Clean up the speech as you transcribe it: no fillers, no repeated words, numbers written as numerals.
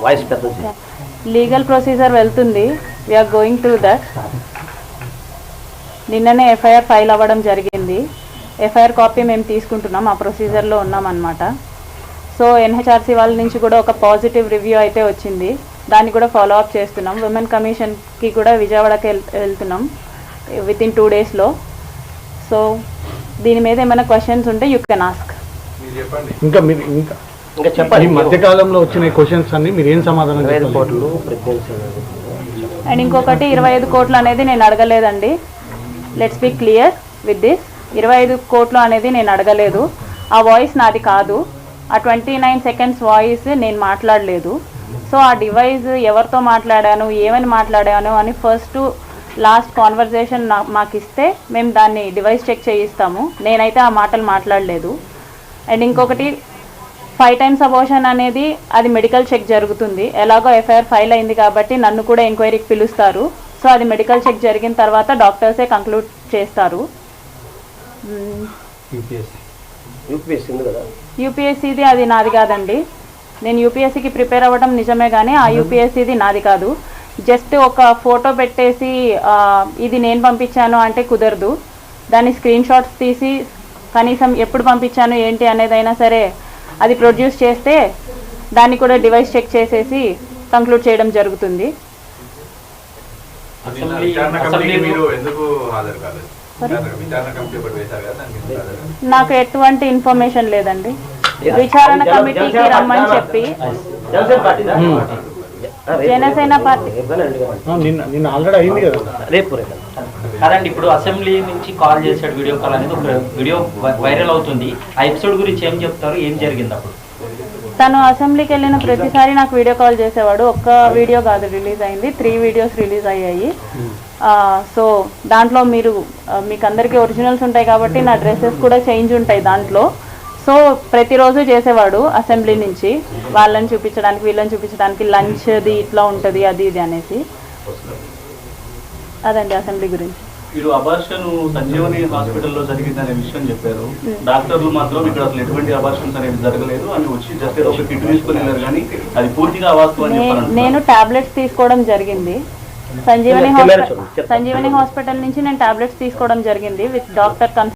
Voice పెద్దది. Legal procedure వెళ్తుంది. We're going through that. నిన్ననే ఎఫ్ఐఆర్ ఫైల్ అవ్వడం జరిగింది. ఎఫ్ఐఆర్ కాపీ మేము తీసుకుంటున్నాం, ఆ ప్రొసీజర్లో ఉన్నామన్నమాట. సో ఎన్హెచ్ఆర్సీ వాళ్ళ నుంచి కూడా ఒక పాజిటివ్ రివ్యూ అయితే వచ్చింది. దాన్ని కూడా ఫాలో అప్ చేస్తున్నాం. విమెన్ కమిషన్కి కూడా విజయవాడకి వెళ్తున్నాం వితిన్ 2 daysలో. సో దీని మీద ఏమైనా క్వశ్చన్స్ ఉంటే యూ కెన్ ఆస్క్. ఇంకా చెప్పండి. ఈ మధ్యకాలంలో వచ్చిన క్వశ్చన్స్ అన్ని మీరు ఏం సమాధానం? 25 కోట్లు ప్రెగ్నెన్సీ. అండ్ ఇంకొకటి 25 కోట్లు అనేది నేను అడగలేదండి. Let's be clear with this. 25 కోట్లు అనేది నేను అడగలేదు. ఆ వాయిస్ నాది కాదు. ఆ 29 seconds వాయిస్ నేను మాట్లాడలేదు. సో ఆ డివైస్ ఎవరితో మాట్లాడాను, ఏమని మాట్లాడాను అని ఫస్ట్ లాస్ట్ కాన్వర్జేషన్ మాకు ఇస్తే మేము దాన్ని డివైస్ చెక్ చేయిస్తాము. నేనైతే ఆ మాటలు మాట్లాడలేదు. అండ్ ఇంకొకటి 5 times అబోర్షన్ అనేది అది మెడికల్ చెక్ జరుగుతుంది. ఎలాగో ఎఫ్ఐఆర్ ఫైల్ అయింది కాబట్టి నన్ను కూడా ఎంక్వైరీకి పిలుస్తారు. సో అది మెడికల్ చెక్ జరిగిన తర్వాత డాక్టర్సే కంక్లూడ్ చేస్తారు. యూపీఎస్సీది అది నాది కాదండి. నేను యూపీఎస్సీకి ప్రిపేర్ అవ్వడం నిజమే కానీ ఆ యూపీఎస్సీది నాది కాదు. జస్ట్ ఒక ఫోటో పెట్టేసి ఇది నేను పంపించాను అంటే కుదరదు. దాన్ని స్క్రీన్ షాట్స్ తీసి కనీసం ఎప్పుడు పంపించాను ఏంటి అనేదైనా సరే అది ప్రొడ్యూస్ చేస్తే దాన్ని కూడా డివైస్ చెక్ చేసేసి కంక్లూడ్ చేయడం జరుగుతుంది. నాకు ఎటువంటి ఇన్ఫర్మేషన్ లేదండి. విచారణ కమిటీకి రమ్మని చెప్పి జనసేన పార్టీ ఆల్రెడీ అయింది కదా. కాదండి, ఇప్పుడు అసెంబ్లీ నుంచి కాల్ చేశాడు, వీడియో కాల్ అనేది ఒక వీడియో వైరల్ అవుతుంది. ఆ ఎపిసోడ్ గురించి ఏం చెప్తారు, ఏం జరిగింది అప్పుడు? తను అసెంబ్లీకి వెళ్ళిన ప్రతిసారి నాకు వీడియో కాల్ చేసేవాడు. ఒక్క వీడియో కాదు రిలీజ్ అయింది, 3 videos రిలీజ్ అయ్యాయి. సో దాంట్లో మీకు అందరికీ ఒరిజినల్స్ ఉంటాయి కాబట్టి నా డ్రెస్సెస్ కూడా చేంజ్ ఉంటాయి దాంట్లో. సో ప్రతిరోజు చేసేవాడు అసెంబ్లీ నుంచి, వాళ్ళని చూపించడానికి వీళ్ళని చూపించడానికి, లంచ్ది ఇట్లా ఉంటుంది అది ఇది అనేసి. అదండి అసెంబ్లీ గురించి. మీరు అబార్షన్ సంజీవని హాస్పిటల్లో జరిగిందనే విషయం చెప్పారు. డాక్టర్లు మాత్రం ఇక్కడ అసలు ఎటువంటి అబార్షన్స్ అనేది జరగలేదు అని వచ్చి జస్ట్ ఒక కిట్ తీసుకుని వెళ్ళారు, కానీ అది పూర్తిగా అవాస్తవం అని చెప్పారు. నేను టాబ్లెట్స్ తీసుకోవడం జరిగింది. సంజీవని హాస్పిటల్ నుంచి నేను టాబ్లెట్స్ తీసుకోవడం జరిగింది విత్ డాక్టర్